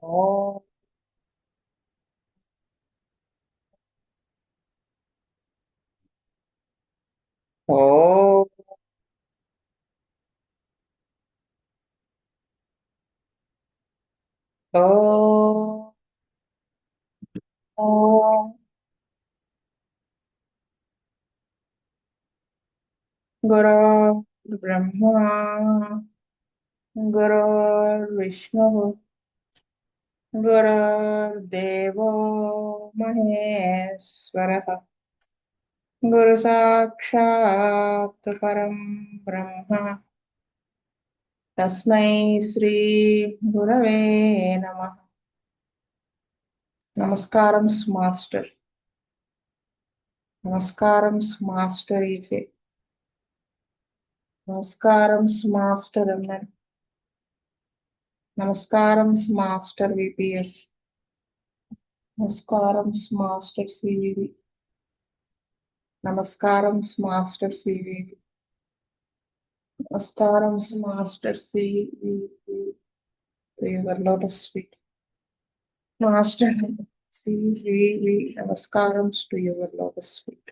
Oh, oh, oh, oh. Guru Brahma, Guru Vishnu, Guru Devo Maheshwara, Guru Sakshat Param Brahma, Tasmai Sri Gurave Namah. Namaskaram, Master. Namaskaram, Master Ife. Namaskaram, Master Amen. Namaskaram, Master VPS. Namaskaram, Master CVV. Namaskaram, Master CVV. Namaskaram, Master CVV. To your lotus feet. Master CVV. Namaskaram to your lotus feet.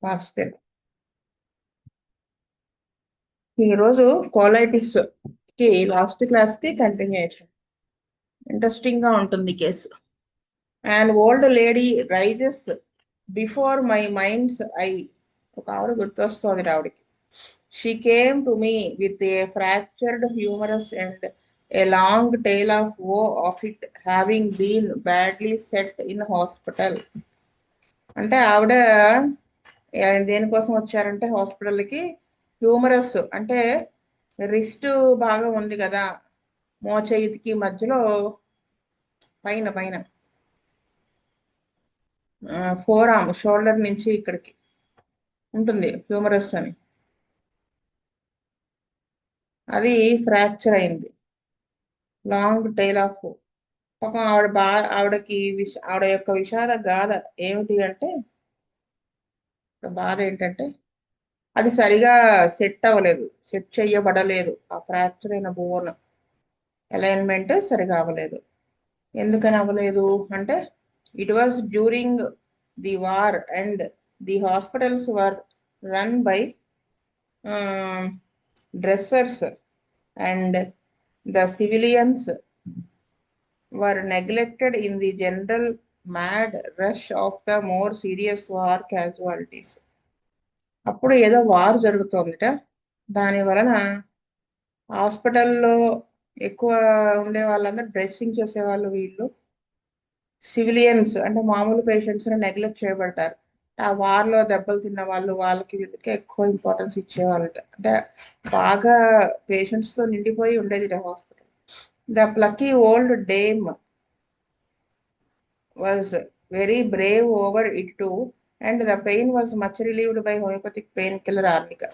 Master. ఈరోజు colitis కి last class కి continuation. Interesting గా ఉంటుంది case. And old lady rises before my mind's eye. ఒక ఆవిడ గుర్తొస్తుంది ఆవిడకి. She came to me with a fractured humerus and a long tale of woe of it having been badly set in hospital. అంటే ఆవిడ దేనికోసం వచ్చారంటే హాస్పిటల్కి, humorous అంటే రిస్ట్ బాగా ఉంది కదా, మోచేతికి మధ్యలో పైన పైన ఫోర్ ఆర్మ్ షోల్డర్ నుంచి ఇక్కడికి ఉంటుంది హ్యూమరస్ అని. అది ఫ్రాక్చర్ అయింది. Long tail of. పాపం ఆవిడకి ఆవిడ యొక్క విషాద గాథ ఏమిటి అంటే, బాధ ఏంటంటే అది సరిగా సెట్ అవ్వలేదు, సెట్ చెయ్యబడలేదు. ఆ ఫ్రాక్చర్ అయిన బోన్ అలైన్మెంట్ సరిగా అవ్వలేదు. ఎందుకని అవ్వలేదు అంటే, it was during the war and the hospitals were run by dressers and the civilians were neglected in the general mad rush of the more serious war casualties. అప్పుడు ఏదో war జరుగుతోందిట, దాని వలన హాస్పిటల్లో ఎక్కువ ఉండే వాళ్ళందరూ డ్రెస్సింగ్ చేసేవాళ్ళు, వీళ్ళు సివిలియన్స్ అంటే మామూలు పేషెంట్స్ నెగ్లెక్ట్ చేయబడతారు. ఆ వార్లో దెబ్బలు తిన్న వాళ్ళు, వాళ్ళకి వీళ్ళకి ఎక్కువ ఇంపార్టెన్స్ ఇచ్చేవాళ్ళట. అంటే బాగా పేషెంట్స్తో నిండిపోయి ఉండేది hospital. The plucky old dame was very brave over it too, and the pain was much relieved by homeopathic painkiller arnica.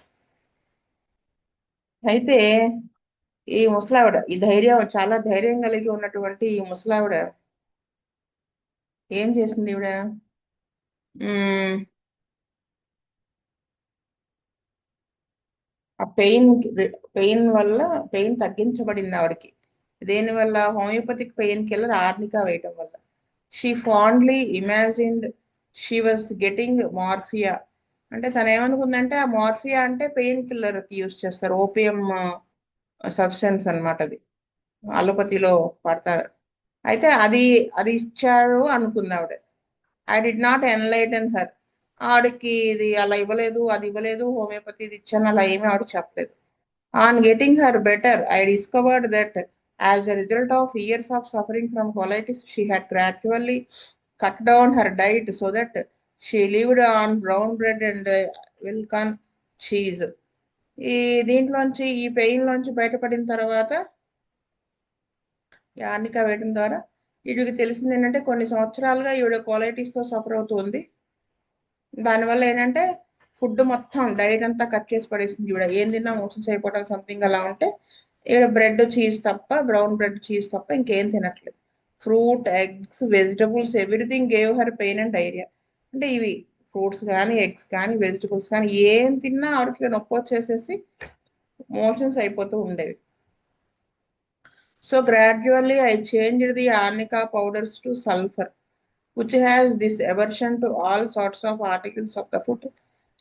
అయితే ఈ ముసలావిడ, ఈ ధైర్యం, చాలా ధైర్యం కలిగి ఉన్నటువంటి ఈ ముసలావిడ ఏం చేసింది? ఈవిడ ఆ పెయిన్ వల్ల పెయిన్ తగ్గించబడింది ఆవిడకి. దేనివల్ల? హోమియోపతిక్ పెయిన్ కిల్లర్ ఆర్నికా వేయటం వల్ల. She fondly imagined she was getting morphia. అంటే తను ఏమనుకుందంటే, ఆ మార్ఫియా అంటే పెయిన్ కిల్లర్కి యూజ్ చేస్తారు, ఓపియం సబ్స్టెన్స్ అనమాట అది, అలోపతిలో పడతారు. అయితే అది అది ఇచ్చారు అనుకుంది ఆవిడ. I did not enlighten her. ఆవిడకి ఇది అలా ఇవ్వలేదు, అది ఇవ్వలేదు, హోమియోపతి ఇది ఇచ్చాను అలా ఏమీ ఆవిడ చెప్పలేదు. On getting her better, I discovered that as a result of years of suffering from colitis, she had gradually cut down her diet so that she lived on brown bread and Wilton cheese. ఈ దీంట్లోంచి, ఈ pain లోంచి బయటపడిన తర్వాత, యార్నికా వేయడం ద్వారా వీడికి తెలిసింది ఏంటంటే, కొన్ని సంవత్సరాలుగా ఈవిడ కోలైటిస్తో సఫర్ అవుతుంది. దానివల్ల ఏంటంటే ఫుడ్ మొత్తం డైట్ అంతా కట్ చేసి పడేసింది ఈవిడ. ఏం తిన్నా మోషన్స్ అయిపోవడం సంథింగ్ అలా ఉంటే, ఈవిడ బ్రెడ్ చీజ్ తప్ప, బ్రౌన్ బ్రెడ్ చీజ్ తప్ప ఇంకేం తినట్లేదు. Fruit, eggs, vegetables, everything gave her pain and diarrhoea. అంటే ఇవి ఫ్రూట్స్ కానీ, ఎగ్స్ కానీ, వెజిటబుల్స్ కానీ ఏం తిన్నా ఆవిడకి నొప్పి వచ్చేసేసి మోషన్స్ అయిపోతూ ఉండేవి. So gradually I changed the arnica powders to sulfur, which has this aversion to all sorts of articles of the food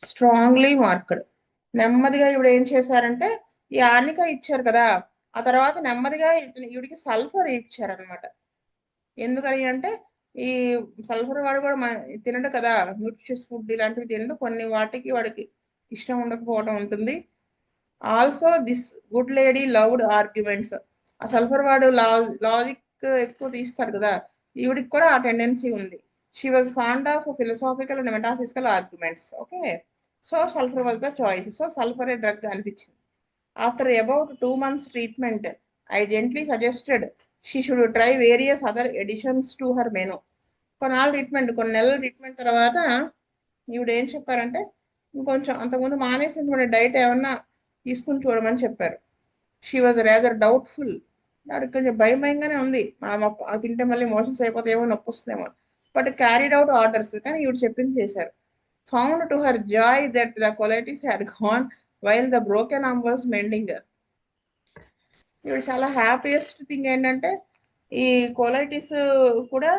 strongly marked. నెమ్మదిగా ఇప్పుడు ఏం చేశారంటే ఈ ఆర్నిక ఇచ్చారు కదా, ఆ తర్వాత నెమ్మదిగా ఈవిడికి సల్ఫర్ ఇచ్చారనమాట. ఎందుకని అంటే ఈ సల్ఫర్ వాడు కూడా తినడు కదా, న్యూట్రిషియస్ ఫుడ్ ఇలాంటివి తినడు, కొన్ని వాటికి వాడికి ఇష్టం ఉండకపోవడం ఉంటుంది. Also this good lady loved arguments. ఆ సల్ఫర్ వాడు లాజిక్ ఎక్కువ తీస్తాడు కదా, ఈవిడికి కూడా ఆ టెండెన్సీ ఉంది. She was fond of philosophical and metaphysical arguments. Okay, so sulphur was the choice. So sulphur a drug అనిపించింది. After about 2 months treatment I gently suggested she should try various other additions to her menu. కొన్ని నెలల treatment తర్వాత ఈవిడ ఏం చెప్పారంటే ఇంకొంచెం అంతకుముందు మానేసినటువంటి diet ఏమన్నా తీసుకుని చూడమని చెప్పారు. She was rather doubtful. ఆవిడకి కొంచెం భయంగానే ఉంది, తింటే మళ్ళీ మోషన్స్ అయిపోతాయేమో, నొప్పి వస్తుందేమో. బట్ క్యారీడ్ అవుట్ ఆర్డర్స్, కానీ ఈవిడ చెప్పింది చేశారు. Found to her Joy that the colitis had gone while the broken arm was mending. ఈవిడ చాలా హ్యాపీయెస్ట్ థింగ్ ఏంటంటే ఈ కొలైటిస్ కూడా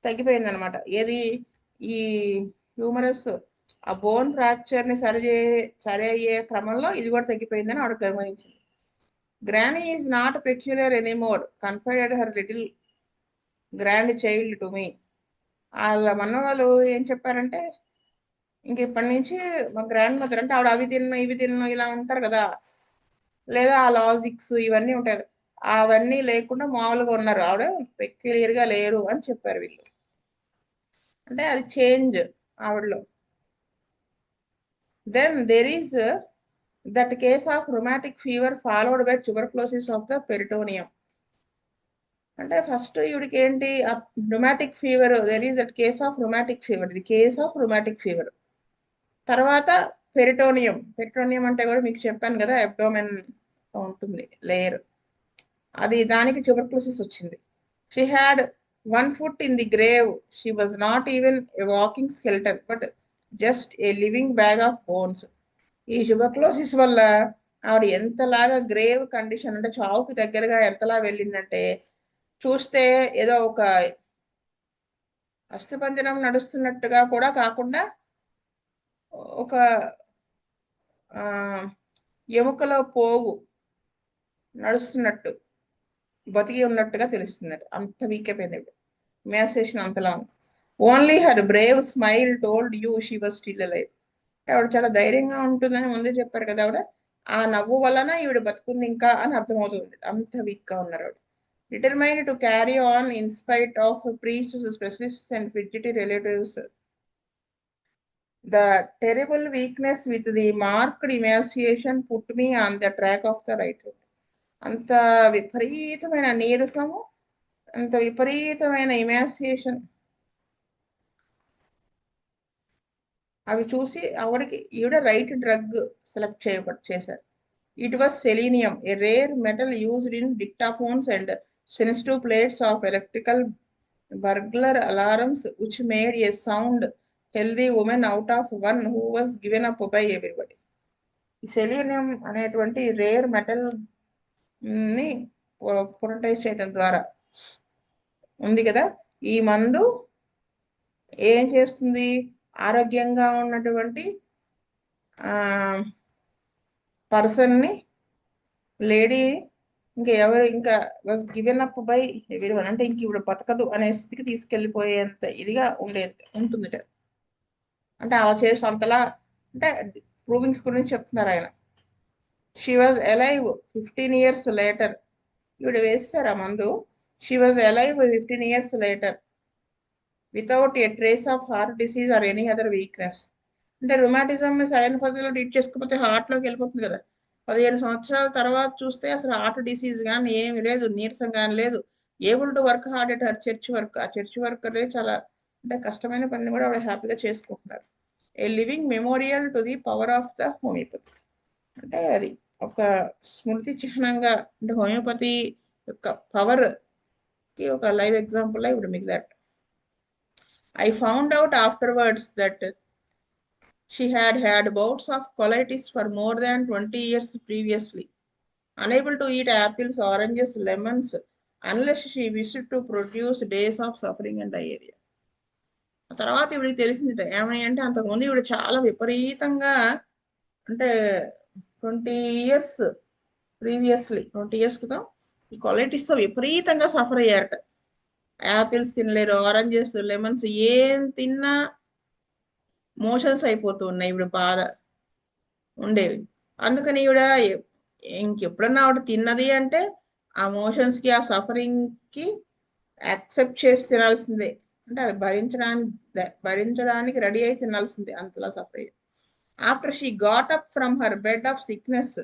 తగ్గిపోయింది అనమాట. ఏది, ఈ హ్యూమరస్ ఆ బోన్ ఫ్రాక్చర్ ని సరి అయ్యే క్రమంలో ఇది కూడా తగ్గిపోయిందని ఆవిడ గమనించింది. Granny is not peculiar anymore, confided her little grandchild to me. వాళ్ళ మనవాళ్ళు ఏం చెప్పారంటే ఇంక ఇప్పటి నుంచి మా గ్రాండ్ మదర్ అంటే ఆవిడ అవి తిన్ను ఇవి తిన్ను ఇలా ఉంటారు కదా, లేదా ఆ లాజిక్స్ ఇవన్నీ ఉంటాయి, అవన్నీ లేకుండా మామూలుగా ఉన్నారు, ఆవిడ పెక్యులియర్ గా లేరు అని చెప్పారు వీళ్ళు. అంటే అది చేంజ్ ఆవిడలో. Then there is that case of rheumatic fever followed by tuberculosis of the peritoneum. అంటే ఫస్ట్ ఈవిడికి ఏంటి, rheumatic fever, there is that case of rheumatic fever, the case of rheumatic fever. తర్వాత పెరిటోనియం అంటే కూడా మీకు చెప్పాను కదా, అబ్డోమెన్ ఉంటుంది లేయర్, అది దానికి ట్యూబర్క్లోసిస్ వచ్చింది. She had 1 foot in the grave. She was not even a walking skeleton, but just a living bag of bones. ఈ ట్యూబర్క్లోసిస్ వల్ల ఆవిడ ఎంతలాగా గ్రేవ్ కండిషన్ అంటే చావుకి దగ్గరగా ఎంతలా వెళ్ళిందంటే, చూస్తే ఏదో ఒక అస్థిపంజరం నడుస్తున్నట్టుగా కూడా కాకుండా ఒక ఎముకలో పోగు నడుస్తున్నట్టు బతికి ఉన్నట్టుగా తెలుస్తున్నట్టు, అంత వీక్ అయిపోయింది. ఇమాన్సియేషన్ అంతలా ఉంది. Only her Brave smile told you she was still alive. ఆవిడ చాలా ధైర్యంగా ఉంటుందని ముందే చెప్పారు కదా ఆవిడ, ఆ నవ్వు వలన ఈవిడ బతుకుంది ఇంకా అని అర్థమవుతుంది, అంత వీక్ గా ఉన్నారు ఆవిడ. Determined to carry on in spite of priests, specialists and fidgety relatives. The terrible weakness with the marked emaciation put me on the track of the right route. అంత విపరీతమైన నీరసము, అంత విపరీతమైన ఇమాన్సియేషన్ అవి చూసి ఆవిడకి ఈవిడ రైట్ డ్రగ్ సెలెక్ట్ చేశారు. It was selenium, a rare metal used in dictaphones and sensitive plates of electrical burglar alarms which made a sound healthy woman out of one who was given up by everybody. ఈ selenium అనేటువంటి rare metal ని పొరటైజ్ చేయడం ద్వారా ఉంది కదా, ఈ మందు ఏం చేస్తుంది, ఆరోగ్యంగా ఉన్నటువంటి పర్సన్ని, లేడీ ఇంకా was given up by everyone, అంటే ఇంక ఇప్పుడు బతకదు అనే స్థితికి తీసుకెళ్లిపోయేంత ఇదిగా ఉంటుంది. అంటే అలా చేసి అంతలా, అంటే ప్రూవింగ్స్ గురించి చెప్తున్నారు ఆయన. She was alive 15 years later. ఈవిడ వేస్తారు ఆ మందు. She was alive 15 years later without a trace of heart disease or any other weakness. అంటే రుమాటిజం సరైన పద్ధతిలో ట్రీట్ చేసుకోకపోతే హార్ట్లోకి వెళ్ళిపోతుంది కదా, 15 సంవత్సరాల తర్వాత చూస్తే అసలు హార్ట్ డిసీజ్ కానీ ఏమి లేదు, నీరసం కానీ లేదు, able to work hard at her church work. ఆ చర్చ్ వర్క్ అనేది చాలా అంటే కష్టమైన పని కూడా ఆవిడ హ్యాపీగా చేసుకుంటున్నారు. ఏ living memorial to the power of the homeopathy. అంటే అది ఒక స్మృతి చిహ్నంగా, అంటే హోమియోపతి యొక్క పవర్ కి ఒక లైవ్ ఎగ్జాంపుల్ ఇప్పుడు మిగిలారు. I found out afterwards that she had had bouts of colitis for more than 20 years previously. unable to eat apples, oranges, lemons, unless she wished to produce days of suffering and diarrhea. ఆ తర్వాత ఇవిడికి తెలిసింది ఏమని అంటే అంతకుముందు ఇవిడ చాలా విపరీతంగా అంటే 20 years ప్రీవియస్లీ 20 years క్రితం ఈ కొలైటిస్తో విపరీతంగా సఫర్ అయ్యారట. యాపిల్స్ తినలేరు, ఆరెంజెస్, లెమన్స్ ఏం తిన్నా మోషన్స్ అయిపోతూ ఉన్నాయి, ఇవిడ బాధ ఉండేవి. అందుకని ఈవిడ ఇంకెప్పుడన్నా ఆవిడ తిన్నది అంటే ఆ మోషన్స్కి ఆ సఫరింగ్కి యాక్సెప్ట్ చేసి తినాల్సిందే, అంటే అది భరించడానికి రెడీ అయి తినాల్సిందే, అంతలా సఫర్ అయ్యి. After she got up from her bed of sickness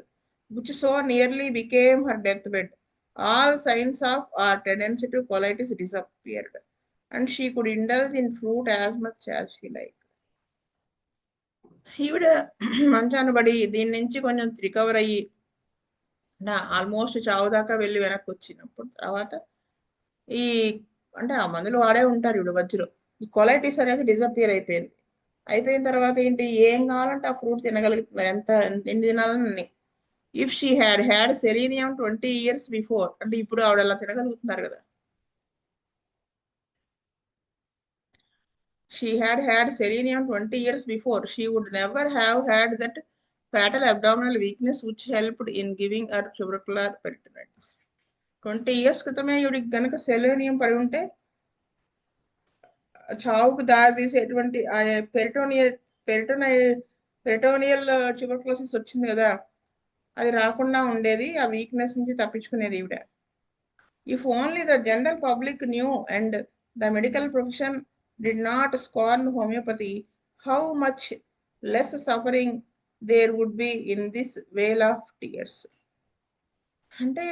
which so nearly became her death bed, all signs of her tendency to colitis disappeared and she could indulge in fruit as much as she like. ఈవిడ మంచాన పడి దీని నుంచి కొంచెం recover అయ్యి almost చావు దాకా వెళ్ళి వెనక్కి వచ్చినప్పుడు తర్వాత ఈ అంటే ఆ మందులు వాడే ఉంటారు ఇప్పుడు మధ్యలో ఈ కొలైటిస్ అనేది డిసపియర్ అయిపోయింది. అయిపోయిన తర్వాత ఏంటి, ఏం కావాలంటే ఆ ఫ్రూట్ తినగలుగుతున్నారు, ఎంత ఎన్ని తినాలని. If she had selenium 20 years before, అంటే ఇప్పుడు ఆవిడ అలా తినగలుగుతున్నారు కదా. She had selenium 20 years before. She would never have had that fatal abdominal weakness which helped in giving her tubercular peritonitis. 20 years క్రితమే ఈవిడికి కనుక సెలీనియం పడి ఉంటే చావుకు దారి తీసేటువంటి పెరిటోనియల్ ట్యూబర్కులోసిస్ వచ్చింది కదా, అది రాకుండా ఉండేది, ఆ వీక్నెస్ నుంచి తప్పించుకునేది ఈవిడ. If only the general public new and the medical profession did not scorn homeopathy, how much less suffering there would be in this vale of tears. అంటే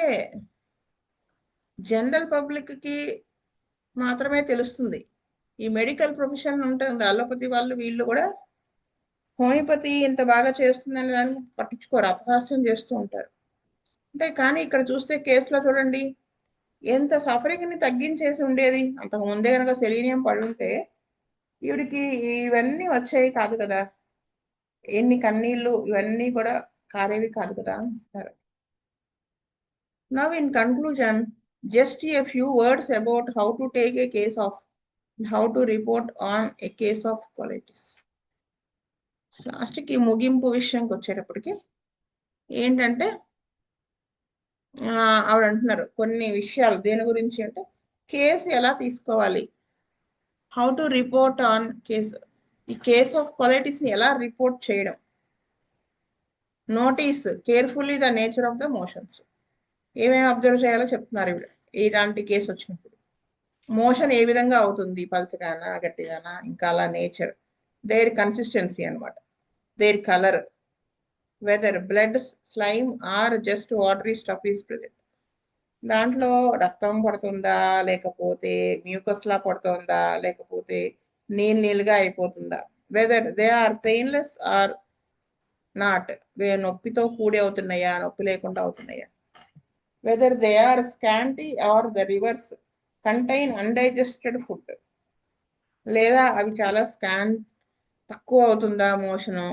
జనరల్ పబ్లిక్కి మాత్రమే తెలుస్తుంది, ఈ మెడికల్ ప్రొఫెషన్ ఉంటుంది అలోపతి వాళ్ళు వీళ్ళు కూడా హోమియోపతి ఇంత బాగా చేస్తుందని దాన్ని పట్టించుకోరు, అపహాస్యం చేస్తూ ఉంటారు. అంటే కానీ ఇక్కడ చూస్తే కేసులో చూడండి ఎంత సఫరింగ్ని తగ్గించేసి ఉండేది. అంతకు ముందే కనుక సెలీనియం పడి ఉంటే ఈవిడికి ఇవన్నీ వచ్చాయి కాదు కదా, ఎన్ని కన్నీళ్ళు ఇవన్నీ కూడా కారేవి కాదు కదా. సరే, now in conclusion just a few words about how to take a case of, how to report on a case of colitis. లాస్ట్కి ముగింపు విషయంకి వచ్చేటప్పటికి ఏంటంటే ఆవిడ అంటున్నారు కొన్ని విషయాలు దేని గురించి అంటే కేసు ఎలా తీసుకోవాలి, how to report on case, ఈ కేస్ ఆఫ్ కొలైటిస్ని ఎలా రిపోర్ట్ చేయడం, notice carefully the nature of the motions, ఏమేమి అబ్జర్వ్ చేయాలో చెప్తున్నారు ఇవిడ. ఇలాంటి కేసు వచ్చినప్పుడు మోషన్ ఏ విధంగా అవుతుంది, పలచగానా గట్టిగానా, ఇంకా అలా నేచర్, దేర్ కన్సిస్టెన్సీ అనమాట, their colour, whether blood, slime or just watery stuff is present, దాంట్లో రక్తం పడుతుందా లేకపోతే మ్యూకస్ లా పడుతుందా లేకపోతే నీళ్ళుగా అయిపోతుందా, whether they are painless or not, నొప్పితో కూడి అవుతున్నాయా నొప్పి లేకుండా అవుతున్నాయా, whether they are scanty or the reverse contain undigested food, లేదా అవి చాలా తక్కువ అవుతుందా మోషను,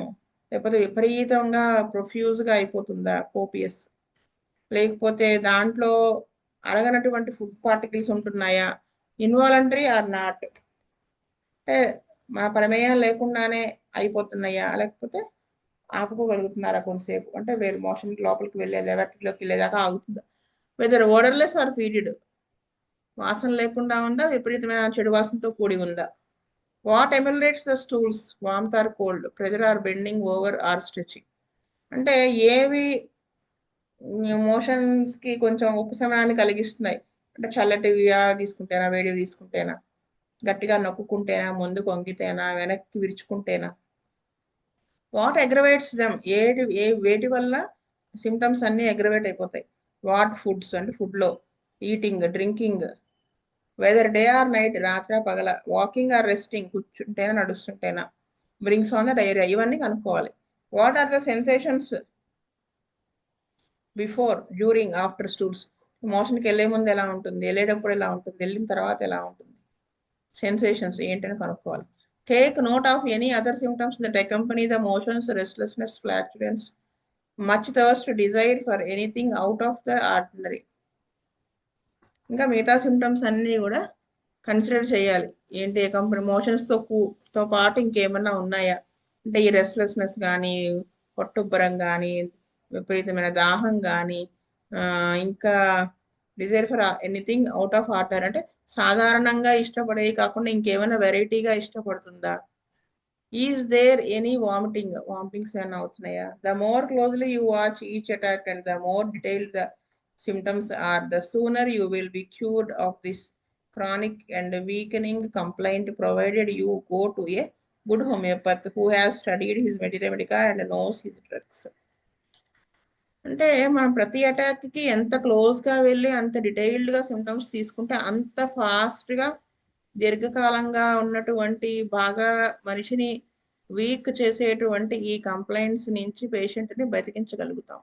లేకపోతే విపరీతంగా ప్రొఫ్యూజ్గా అయిపోతుందా కోపియస్, లేకపోతే దాంట్లో అరగనటువంటి ఫుడ్ పార్టికల్స్ ఉంటున్నాయా, ఇన్వాలంటరీ ఆర్ నాట్, అంటే మా ప్రమేయం లేకుండానే అయిపోతున్నాయా లేకపోతే ఆపుకోగలుగుతున్నారా కొంతసేపు, అంటే వేరు మోషన్ లోపలికి వెళ్ళే లెవెట్లోకి వెళ్ళేదాకా ఆగుతుందా, వెదర్ ఓడర్లెస్ ఆర్ ఫీడెడ్, వాసన లేకుండా ఉందా విపరీతమైన చెడు వాసనతో కూడి ఉందా, what ameliorates the stools, warmth or cold, pressure or bending over or stretching, అంటే ఏవి మోషన్స్ కి కొంచెం ఉపశమనాన్ని కలిగిస్తున్నాయి, అంటే చల్లటివిగా తీసుకుంటేనా వేడివి తీసుకుంటేనా, గట్టిగా నొక్కుంటేనా, ముందుకు వంగితేనా, వెనక్కి విరుచుకుంటేనా, వాట్ అగ్రవేట్స్ దెమ్, వేటి వల్ల సిమ్టమ్స్ అన్ని అగ్రవేట్ అయిపోతాయి, వాట్ ఫుడ్స్ అంటే ఫుడ్లో, eating drinking, weather day or night రాత్రి పగల, వాకింగ్ ఆర్ రెస్టింగ్ కూర్చుంటేనా నడుస్తుంటేనా, బ్రింగ్స్ ఆన్ ద డైరియా, ఇవన్నీ కనుక్కోవాలి. What are the sensations before during after stools, మోషన్కి వెళ్ళే ముందు ఎలా ఉంటుంది, వెళ్ళేటప్పుడు ఎలా ఉంటుంది, వెళ్ళిన తర్వాత ఎలా ఉంటుంది, సెన్సేషన్స్ ఏంటని కనుక్కోవాలి. Take note of any other symptoms that accompany the motions, restlessness, flatulence, much thirst desire for anything out of the ordinary. ఇంకా మిగతా సిమ్టమ్స్ అన్నీ కూడా కన్సిడర్ చేయాలి. ఏంటి కంపెనీ మోషన్స్తో పాటు ఇంకేమన్నా ఉన్నాయా అంటే ఈ రెస్ట్లెస్నెస్ కానీ, పొట్టుబ్బరం కానీ, విపరీతమైన దాహం కానీ, ఇంకా Dzire for anything out of order అంటే సాధారణంగా ఇష్టపడేవి కాకుండా ఇంకేమైనా వెరైటీగా ఇష్టపడుతుందా. ఈజ్ దేర్ ఎనీ వామిటింగ్స్ ఏమైనా అవుతున్నాయా. The more closely you watch each attack and the more detailed the symptoms are, the sooner you will be cured of this chronic and weakening complaint, provided you go to a good homeopath who has studied his materia medica and knows his drugs. అంటే మనం ప్రతి అటాక్కి ఎంత క్లోజ్గా వెళ్ళి అంత డీటెయిల్డ్గా symptoms తీసుకుంటే అంత ఫాస్ట్గా దీర్ఘకాలంగా ఉన్నటువంటి బాగా మనిషిని వీక్ చేసేటువంటి ఈ కంప్లైంట్స్ నుంచి పేషెంట్ని బతికించగలుగుతాం.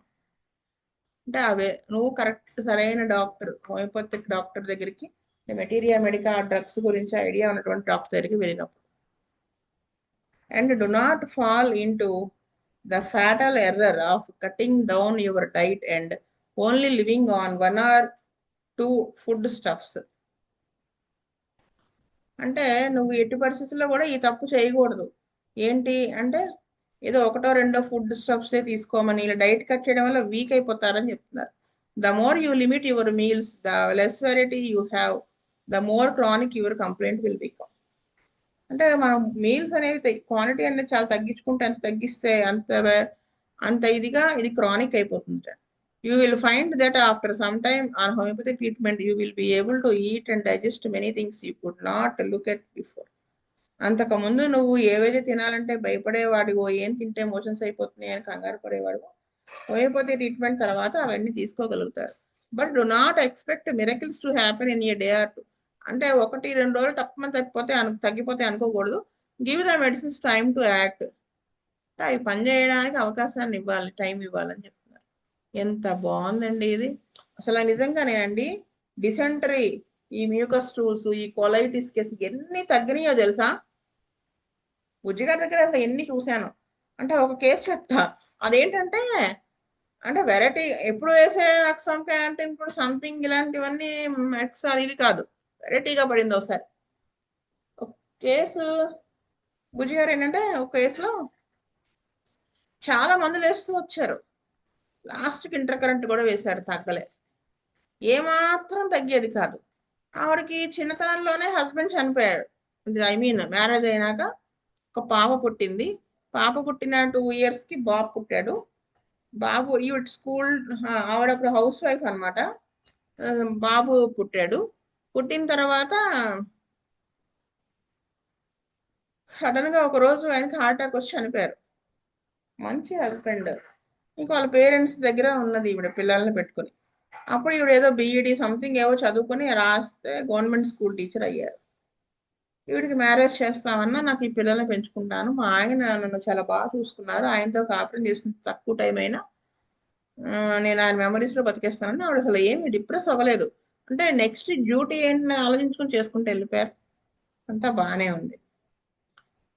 అంటే అవే నువ్వు కరెక్ట్ సరైన డాక్టర్, హోమియోపతిక్ డాక్టర్ దగ్గరికి, మెటీరియా మెడికా డ్రగ్స్ గురించి ఐడియా ఉన్నటువంటి డాక్టర్ దగ్గరికి వెళ్ళినప్పుడు. And do not fall in to the fatal error of cutting down your diet and only living on 1 or 2 food stuffs. అంటే నువ్వు ఎట్టి పరిస్థితుల్లో కూడా ఈ తప్పు చేయకూడదు. ఏంటి అంటే ఏదో ఒకటో రెండో ఫుడ్ స్టఫ్సే తీసుకోమని, ఇలా డైట్ కట్ చేయడం వల్ల వీక్ అయిపోతారని చెప్తున్నారు. The more you limit your meals, the less variety you have, the more chronic your complaint will become. అంటే మనం మీల్స్ అనేవి క్వాంటిటీ అనేది చాలా తగ్గించుకుంటే అంత తగ్గిస్తే అంత ఇదిగా ఇది క్రానిక్ అయిపోతుంది. You will find that after some time on homeopathic treatment you will be able to eat and digest many things you could not look at before. అంతకుముందు నువ్వు ఏవైతే తినాలంటే భయపడేవాడివో, ఏం తింటే మోషన్స్ అయిపోతున్నాయి అని కంగారు పడేవాడివో, హోమియోపతి ట్రీట్మెంట్ తర్వాత అవన్నీ తీసుకోగలుగుతారు. But do not expect miracles to happen in a day or two. అంటే 1-2 రోజులు తప్పమని తగ్గిపోతే అనుకోకూడదు. Give the medicines time to act. అవి పనిచేయడానికి అవకాశాన్ని ఇవ్వాలి, టైం ఇవ్వాలని చెప్తున్నారు. ఎంత బాగుందండి ఇది. అసలు నిజంగానేనండి డిసెంటరీ, ఈ మ్యూకస్ టూల్స్, ఈ కొలైటిస్ కేసు ఎన్ని తగ్గినాయో తెలుసా. బుజ్జిగారి దగ్గర అసలు ఎన్ని చూశాను. అంటే ఒక కేసు చెప్తా. అదేంటంటే అంటే వెరైటీ ఎప్పుడు వేసే అక్సమ్ క్యాంటీన్ ఇప్పుడు సంథింగ్ ఇలాంటివన్నీ ఎక్స్ఆర్ ఇవి కాదు, వెరైటీగా పడింది ఒకసారి. ఒక కేసు బుజ్జిగారు ఏంటంటే ఒక కేసులో చాలా మందులు వేస్తూ వచ్చారు. లాస్ట్కి ఇంటర్ కరెంట్ కూడా వేశారు, తగ్గలే, ఏమాత్రం తగ్గేది కాదు. ఆవిడకి చిన్నతనంలోనే హస్బెండ్ చనిపోయాడు. ఐ మీన్ మ్యారేజ్ అయినాక ఒక పాప పుట్టింది. పాప పుట్టిన 2 yearsకి బాబు పుట్టాడు. బాబు ఈవిడ స్కూల్, ఆవిడ అప్పుడు హౌస్ వైఫ్ అనమాట. బాబు పుట్టాడు. పుట్టిన తర్వాత సడన్గా ఒక రోజు ఆయనకి హార్ట్ అటాక్ వచ్చి చనిపోయారు. మంచి హస్బెండ్. ఇంకా వాళ్ళ పేరెంట్స్ దగ్గర ఉన్నది ఈవిడ పిల్లల్ని పెట్టుకుని. అప్పుడు ఈవిడ ఏదో బీఈడి సంథింగ్ ఏవో చదువుకొని రాస్తే గవర్నమెంట్ స్కూల్ టీచర్ అయ్యారు. ఈవిడికి మ్యారేజ్ చేస్తామన్నా, నాకు ఈ పిల్లల్ని పెంచుకుంటాను, మా ఆయన నన్ను చాలా బాగా చూసుకున్నారు, ఆయనతో కాపురం చేసిన తక్కువ టైం అయినా నేను ఆయన మెమరీస్లో బతికేస్తానని ఆవిడ అసలు ఏమి డిప్రెస్ అవ్వలేదు. అంటే నెక్స్ట్ డ్యూటీ ఏంటని ఆలోచించుకొని చేసుకుంటూ వెళ్ళిపోయారు. అంతా బాగానే ఉంది.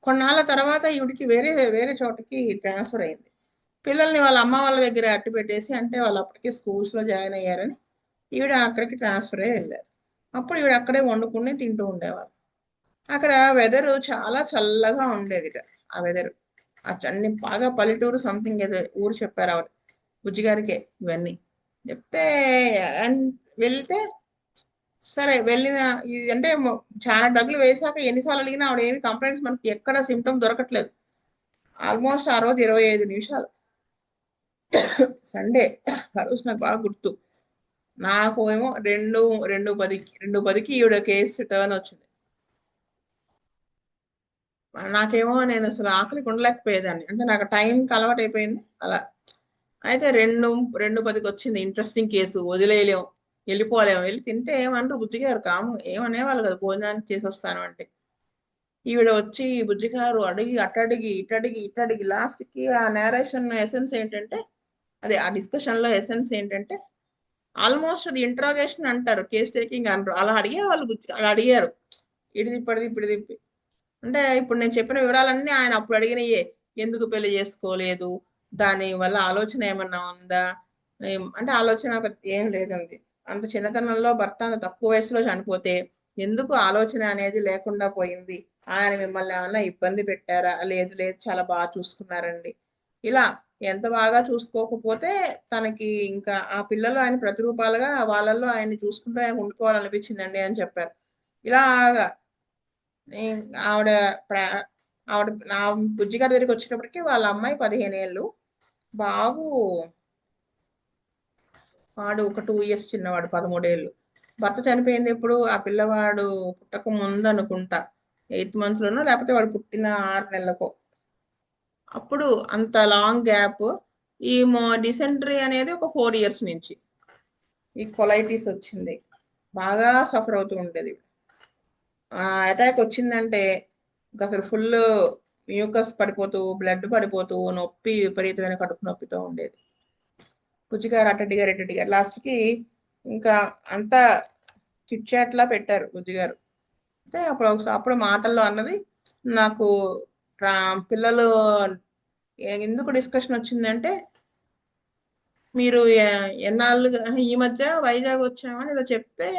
కొన్నాళ్ళ తర్వాత ఈవిడికి వేరే వేరే చోటకి ట్రాన్స్ఫర్ అయింది. పిల్లల్ని వాళ్ళ అమ్మ వాళ్ళ దగ్గర అట్టు పెట్టేసి, అంటే వాళ్ళు అప్పటికే స్కూల్స్లో జాయిన్ అయ్యారని ఈవిడ అక్కడికి ట్రాన్స్ఫర్ అయ్యి వెళ్ళారు. అప్పుడు ఈవిడ అక్కడే వండుకుని తింటూ ఉండేవారు. అక్కడ వెదరు చాలా చల్లగా ఉండేది. ఆ వెదరు అన్ని బాగా పల్లెటూరు సంథింగ్ ఏదో ఊరు చెప్పారు ఆవిడ బుజ్జిగారికే ఇవన్నీ చెప్తే. వెళ్తే సరే వెళ్ళిన ఇది అంటే చాలా డబ్బులు వేసాక ఎన్నిసార్లు అడిగినా ఆవిడ ఏమి కంప్లైంట్స్ మనకి ఎక్కడ సిమ్టమ్ దొరకట్లేదు. ఆల్మోస్ట్ ఆ రోజు 25 నిమిషాలు సండే, ఆ రోజు నాకు బాగా గుర్తు. నాకు ఏమో 2:10కి ఈవిడ కేసు టర్న్ వచ్చింది. నాకేమో నేను అసలు ఆకలికి ఉండలేకపోయేదాన్ని. అంటే నాకు టైంకి అలవాటు అయిపోయింది అలా. అయితే 2:10కి వచ్చింది. ఇంట్రెస్టింగ్ కేసు, వదిలేయలేము, వెళ్ళిపోలేము. వెళ్ళి తింటే ఏమన్నారు బుజ్జిగారు, కాము ఏమనేవాళ్ళు కదా భోజనానికి చేసి వస్తాను అంటే. ఈవిడ వచ్చి బుజ్జిగారు అడిగి అట్టడిగి ఇట్టడిగి లాస్ట్కి ఆ నేరేషన్ ఎసెన్స్ ఏంటంటే, అదే ఆ డిస్కషన్లో ఎసెన్స్ ఏంటంటే, ఆల్మోస్ట్ అది ఇంట్రాగేషన్ అంటారు, కేస్ టేకింగ్ అంటారు. అలా అడిగేవాళ్ళు అలా అడిగారు, ఇటు తిప్పి. అంటే ఇప్పుడు నేను చెప్పిన వివరాలన్నీ ఆయన అప్పుడు అడిగినయే. ఎందుకు పెళ్లి చేసుకోలేదు, దాని వల్ల ఆలోచన ఏమన్నా ఉందా? అంటే ఆలోచన ఏం లేదండి. అంత చిన్నతనంలో భర్త అంత తక్కువ వయసులో చనిపోతే ఎందుకు ఆలోచన అనేది లేకుండా పోయింది? ఆయన మిమ్మల్ని ఏమన్నా ఇబ్బంది పెట్టారా? లేదు లేదు, చాలా బాగా చూసుకున్నారండి. ఇలా ఎంత బాగా చూసుకోకపోతే తనకి ఇంకా ఆ పిల్లలు ఆయన ప్రతిరూపాలుగా వాళ్ళల్లో ఆయన్ని చూసుకుంటూ ఆయన ఉండిపోవాలనిపించిందండి అని చెప్పారు. ఇలాగా ఆవిడ ప్ర- ఆవిడ నా బుజ్జి గారి దగ్గరికి వచ్చేటప్పటికి వాళ్ళ అమ్మాయి 15 ఏళ్ళు, బాబు వాడు ఒక 2 ఇయర్స్ చిన్నవాడు, 13 ఏళ్ళు. భర్త చనిపోయింది ఎప్పుడు? ఆ పిల్లవాడు పుట్టక ముందు అనుకుంటా, 8 మంత్ లోనో లేకపోతే వాడు పుట్టిన 6 నెలలకో. అప్పుడు అంత లాంగ్ గ్యాప్. ఈ డిసెంట్రీ అనేది ఒక 4 ఇయర్స్ నుంచి ఈ కొలైటిస్ వచ్చింది. బాగా సఫర్ అవుతూ ఉండేది. ఆ అటాక్ వచ్చిందంటే ఇంకా అసలు ఫుల్ మ్యూకస్ పడిపోతూ, బ్లడ్ పడిపోతూ, నొప్పి, విపరీతమైన కడుపు నొప్పితో ఉండేది. బుజ్జిగారు అటటిగారు ఎటటిగారు లాస్ట్కి ఇంకా అంతా చిట్ చాట్లా పెట్టారు బుజ్జిగారు. అయితే అప్పుడు మాటల్లో అన్నది నాకు, పిల్లలు ఎందుకు డిస్కషన్ వచ్చిందంటే, మీరు ఎన్నాళ్ళుగా ఈ మధ్య వైజాగ్ వచ్చామని ఏదో చెప్తే,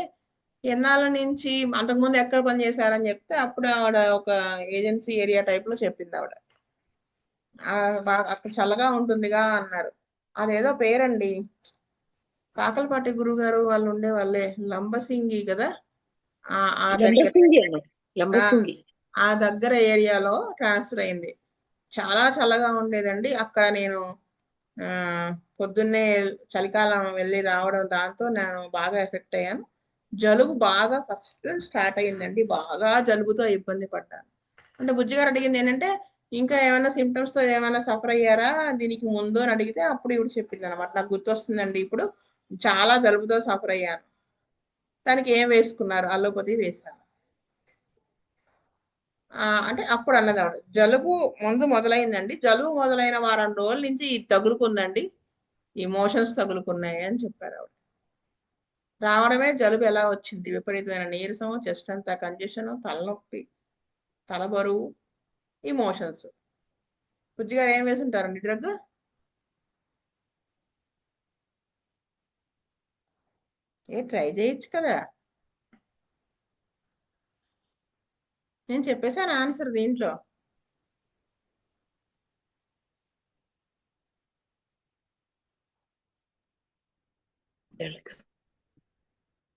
ఎన్నాళ్ళ నుంచి అంతకుముందు ఎక్కడ పని చేశారని చెప్తే అప్పుడు ఆవిడ ఒక ఏజెన్సీ ఏరియా టైప్ లో చెప్పింది ఆవిడ. బాగా అక్కడ చల్లగా ఉంటుందిగా అన్నారు. అదేదో పేరండి, కాకలపాటి గురుగారు వాళ్ళు ఉండే వాళ్ళే, లంబసింగి కదా. ఆ ఆ దగ్గర లంబసింగి అమ్మ, ఆ లంబసింగి. ఆ దగ్గర ఏరియాలో ట్రాన్స్ఫర్ అయింది. చాలా చల్లగా ఉండేదండి అక్కడ. నేను ఆ పొద్దున్నే చలికాలం వెళ్ళి రావడం, దాంతో నేను బాగా ఎఫెక్ట్ అయ్యాను. జలుబు బాగా ఫస్ట్ స్టార్ట్ అయ్యిందండి, బాగా జలుబుతో ఇబ్బంది పడ్డాను. అంటే బుజ్జిగారు అడిగింది ఏంటంటే, ఇంకా ఏమైనా సిమ్టమ్స్ తో ఏమైనా సఫర్ అయ్యారా దీనికి ముందు అని అడిగితే అప్పుడు ఇవి చెప్పింది అనమాట. నాకు గుర్తొస్తుందండి ఇప్పుడు, చాలా జలుబుతో సఫర్ అయ్యాను. దానికి ఏం వేసుకున్నారు? అలోపతి వేశాను. అంటే అప్పుడు అన్నది ఆవిడ, జలుబు ముందు మొదలైందండి, జలుబు మొదలైన వారం రోజుల నుంచి ఇది తగులుకుందండి, ఈ మోషన్స్ తగులుకున్నాయి అని చెప్పారు ఆవిడ. రావడమే జలుబు ఎలా వచ్చింది, విపరీతమైన నీరసం, చెస్ట్ అంతా కంజెషన్, తలనొప్పి, తల బరువు, ఈ మోషన్స్. బుజ్జిగారు ఏం వేసి ఉంటారండి డ్రగ్? ట్రై చేయొచ్చు కదా. నేను చెప్పేశాను ఆన్సర్ దీంట్లో.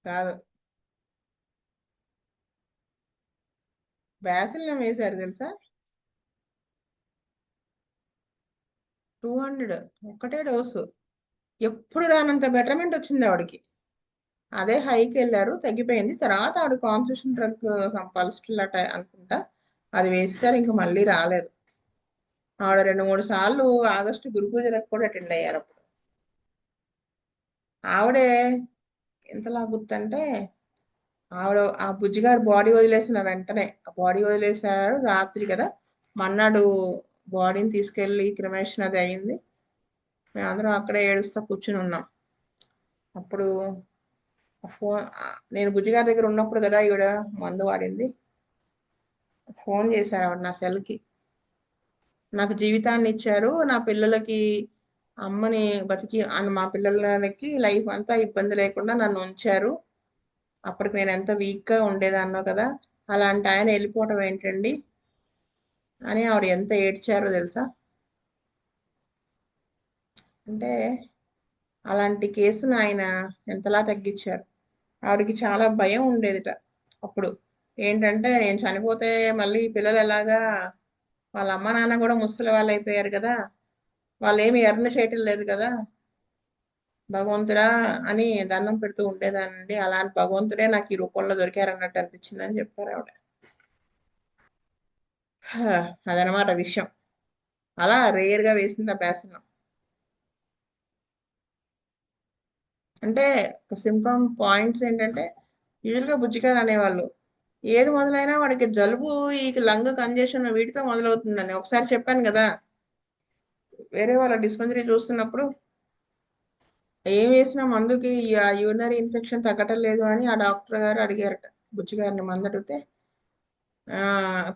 కాదు, బ్యాసిల్లం వేశారు తెలుసా. 200, ఒక్కటే డోసు. ఎప్పుడు రానంత బెటర్మెంట్ వచ్చింది ఆవిడకి. అదే హైకి వెళ్ళారు, తగ్గిపోయింది. తర్వాత ఆవిడ కాన్స్టిట్యూషన్ డ్రగ్ కంపల్సరీ అనుకుంటా, అది వేసారు, ఇంకా మళ్ళీ రాలేదు. ఆవిడ 2-3 సార్లు ఆగస్టు గురు పూజలకు కూడా అటెండ్ అయ్యారు అప్పుడు. ఆవిడే ఎంతలా గుర్తంటే, ఆవిడ ఆ బుజ్జిగారు బాడీ వదిలేసిన వెంటనే, ఆ బాడీ వదిలేసారు రాత్రి కదా, మన్నాడు బాడీని తీసుకెళ్ళి క్రిమేషన్ అది అయింది. మేమందరం అక్కడే ఏడుస్తా కూర్చుని ఉన్నాం. అప్పుడు ఫోన్, నేను బుజ్జిగారి దగ్గర ఉన్నప్పుడు కదా ఈవిడ మందు వాడింది. ఫోన్ చేశారు ఆవిడ నా సెల్కి, నాకు జీవితాన్ని ఇచ్చారు, నా పిల్లలకి అమ్మని బతికి మా పిల్లలకి లైఫ్ అంతా ఇబ్బంది లేకుండా నన్ను ఉంచారు. అప్పటికి నేను ఎంత వీక్గా ఉండేదాన్నో కదా, అలాంటి ఆయన వెళ్ళిపోవటం ఏంటండి అని ఆవిడ ఎంత ఏడ్చారో తెలుసా. అంటే అలాంటి కేసును ఆయన ఎంతలా తగ్గించారు. ఆవిడకి చాలా భయం ఉండేదిట అప్పుడు. ఏంటంటే నేను చనిపోతే మళ్ళీ పిల్లలు ఎలాగా, వాళ్ళ అమ్మ నాన్న కూడా ముసలి వాళ్ళు అయిపోయారు కదా, వాళ్ళు ఏమి ఎర్న చేయటం లేదు కదా, భగవంతుడా అని దండం పెడుతూ ఉండేదానండి. అలాంటి భగవంతుడే నాకు ఈ రూపంలో దొరికారన్నట్టు అనిపించిందని చెప్పారు ఆవిడ. అదనమాట విషయం. అలా రేర్ గా వేసింది ఆ పేసనం. అంటే సింపమ్ పాయింట్స్ ఏంటంటే, యూజువల్గా బుజ్జిగారు అనేవాళ్ళు, ఏది మొదలైనా వాడికి జలుబు, ఈ లంగ్ కంజెషన్ వీటితో మొదలవుతుందని ఒకసారి చెప్పాను కదా. వేరే వాళ్ళ డిస్పెన్సరీ చూస్తున్నప్పుడు ఏం వేసినా మందుకి ఆ యూరినరీ ఇన్ఫెక్షన్ తగ్గటం లేదు అని ఆ డాక్టర్ గారు అడిగారట బుజ్జిగారిని మందు అడిగితే,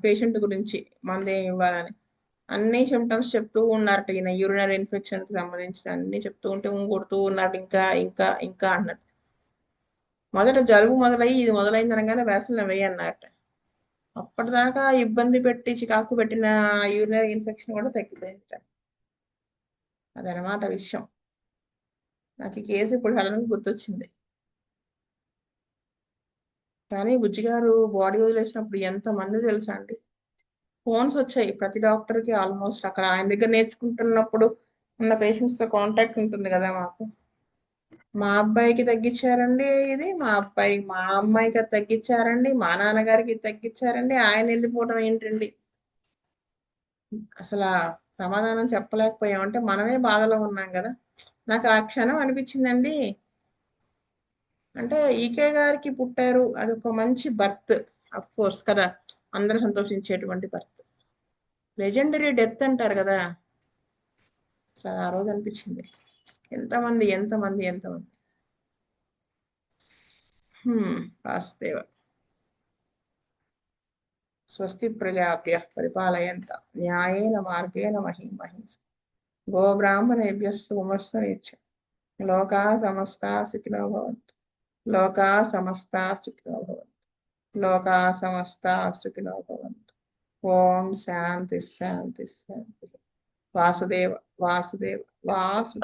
పేషెంట్ గురించి మందు ఏమి ఇవ్వాలని. అన్ని సిమ్టమ్స్ చెప్తూ ఉన్నారట. ఈయన యూరినరీ ఇన్ఫెక్షన్ కి సంబంధించిన అన్ని చెప్తూ ఉంటే కొడుతూ ఉన్నారట. ఇంకా ఇంకా ఇంకా అన్నారు. మొదట జలుబు మొదలయ్యి ఇది మొదలైంది అనగానే వ్యాసలు వేయన్నారట. అప్పటిదాకా ఇబ్బంది పెట్టి చికాకు పెట్టిన యూరినరీ ఇన్ఫెక్షన్ కూడా తగ్గిపోయిందట. అదనమాట విషయం. నాకు ఈ కేసు ఇప్పుడు సడన్ గుర్తొచ్చింది. కానీ బుజ్జి గారు బాడీ వదిలేసినప్పుడు ఎంత మంది తెలుసా అండి. ఫోన్స్ వచ్చాయి ప్రతి డాక్టర్ కి ఆల్మోస్ట్. అక్కడ ఆయన దగ్గర నేర్చుకుంటున్నప్పుడు ఉన్న పేషెంట్స్ తో కాంటాక్ట్ ఉంటుంది కదా మాకు. మా అబ్బాయికి తగ్గించారండి ఇది, మా అమ్మాయికి అది తగ్గించారండి, మా నాన్నగారికి ఇది తగ్గించారండి, ఆయన వెళ్ళిపోవడం ఏంటండి. అసలు ఆ సమాధానం చెప్పలేకపోయాం. అంటే మనమే బాధలో ఉన్నాం కదా. నాకు ఆ క్షణం అనిపించిందండి. అంటే ఈకే గారికి పుట్టారు, అది ఒక మంచి బర్త్. అఫ్ కోర్స్ కదా, అందరూ సంతోషించేటువంటి బర్త్. లెజెండరీ డెత్ అంటారు కదా. అసలు ఆ రోజు అనిపించింది. ఎంతమంది ఎంతమంది ఎంతమంది. వాసుదేవ. స్వస్తి ప్రజాభ్య పరిపాలయంత న్యాయేన మార్గేణ మహిం మహింస గోబ్రాహ్మణేభ్య సోమస్సు నిత్యం లోకా సమస్తా సుఖినో భవంతు. లోకా సమస్తా సుఖినో భవంతు. లోకా సమస్తా సుఖినో భవంతు. ఓం శాంతి శాంతి శాంతి. వాసుదేవ వాసుదేవ వాసుదేవ.